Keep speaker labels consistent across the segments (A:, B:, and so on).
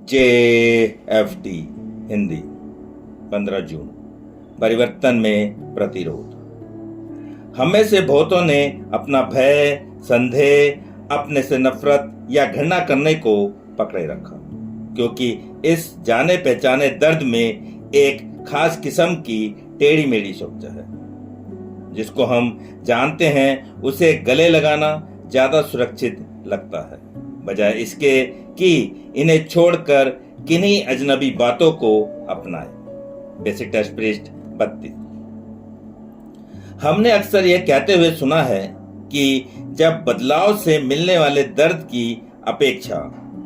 A: JFD Hindi 15 जून। परिवर्तन में प्रतिरोध। हम में से बहुतों ने अपना भय, संदेह, अपने से नफरत या घृणा करने को पकड़े रखा, क्योंकि इस जाने पहचाने दर्द में एक खास किस्म की टेढ़ी मेढ़ी सोचा है। जिसको हम जानते हैं उसे गले लगाना ज्यादा सुरक्षित लगता है, बजाय इसके कि इन्हें छोड़कर किन्हीं अजनबी बातों को अपनाए। बेसिक टेस्ट पृष्ठ 32। हमने अक्सर यह कहते हुए सुना है कि जब बदलाव से मिलने वाले दर्द की अपेक्षा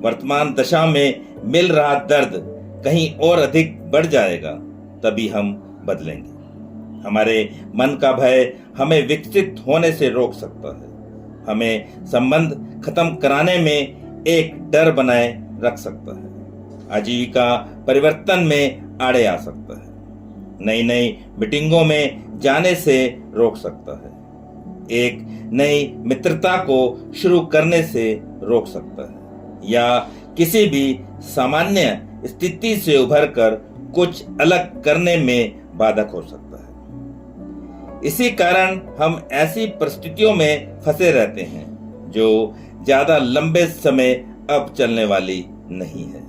A: वर्तमान दशा में मिल रहा दर्द कहीं और अधिक बढ़ जाएगा, तभी हम बदलेंगे। हमारे मन का भय हमें विकसित होने से रोक सकता है, हमें संबंध खत्म कराने में एक डर बनाए रख सकता है, आजीविका परिवर्तन में आड़े आ सकता है, नई नई मीटिंगों में जाने से रोक सकता है, एक नई मित्रता को शुरू करने से रोक सकता है, या किसी भी सामान्य स्थिति से उभरकर कुछ अलग करने में बाधक हो सकता है। इसी कारण हम ऐसी परिस्थितियों में फंसे रहते हैं जो ज्यादा लंबे समय अब चलने वाली नहीं है,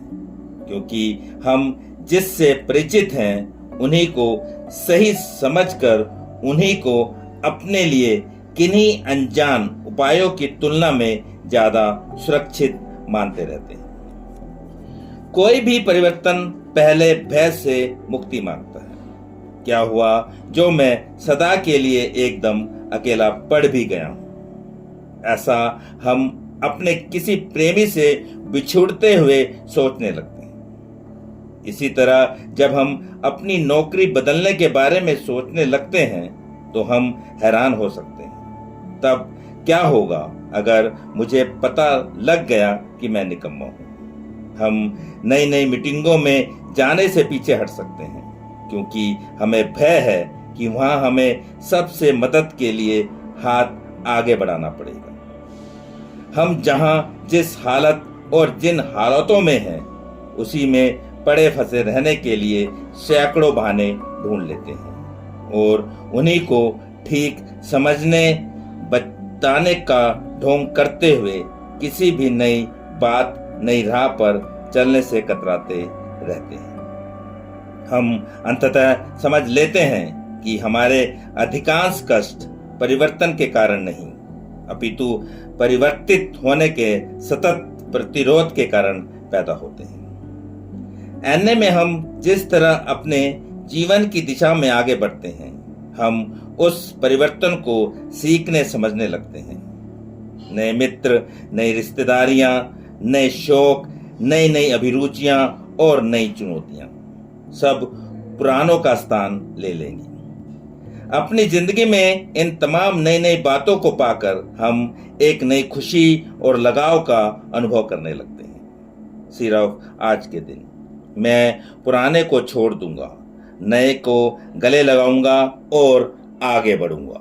A: क्योंकि हम जिससे परिचित हैं उन्हीं को सही समझकर उन्हीं को अपने लिए किन्हीं अनजान उपायों की तुलना में ज्यादा सुरक्षित मानते रहते हैं। कोई भी परिवर्तन पहले भय से मुक्ति मांगता है। क्या हुआ जो मैं सदा के लिए एकदम अकेला पड़ भी गया हूं? ऐसा हम अपने किसी प्रेमी से बिछुड़ते हुए सोचने लगते हैं। इसी तरह जब हम अपनी नौकरी बदलने के बारे में सोचने लगते हैं तो हम हैरान हो सकते हैं। तब क्या होगा अगर मुझे पता लग गया कि मैं निकम्मा हूं? हम नई नई मीटिंगों में जाने से पीछे हट सकते हैं, क्योंकि हमें भय है कि वहां हमें सबसे मदद के लिए हाथ आगे बढ़ाना पड़ेगा। हम जहां जिस हालत और जिन हालातों में हैं, उसी में पड़े फंसे रहने के लिए सैकड़ों बहाने ढूंढ लेते हैं और उन्हीं को ठीक समझने बताने का ढोंग करते हुए किसी भी नई बात, नई राह पर चलने से कतराते रहते हैं। हम अंततः समझ लेते हैं कि हमारे अधिकांश कष्ट परिवर्तन के कारण नहीं, अपितु परिवर्तित होने के सतत प्रतिरोध के कारण पैदा होते हैं। ऐने में हम जिस तरह अपने जीवन की दिशा में आगे बढ़ते हैं, हम उस परिवर्तन को सीखने समझने लगते हैं। नए मित्र, नई रिश्तेदारियां, नए शौक, नई नई अभिरुचियां और नई चुनौतियां सब पुरानों का स्थान ले लेंगी। अपनी जिंदगी में इन तमाम नई नई बातों को पाकर हम एक नई खुशी और लगाव का अनुभव करने लगते हैं। सिर्फ आज के दिन मैं पुराने को छोड़ दूंगा, नए को गले लगाऊंगा और आगे बढ़ूंगा।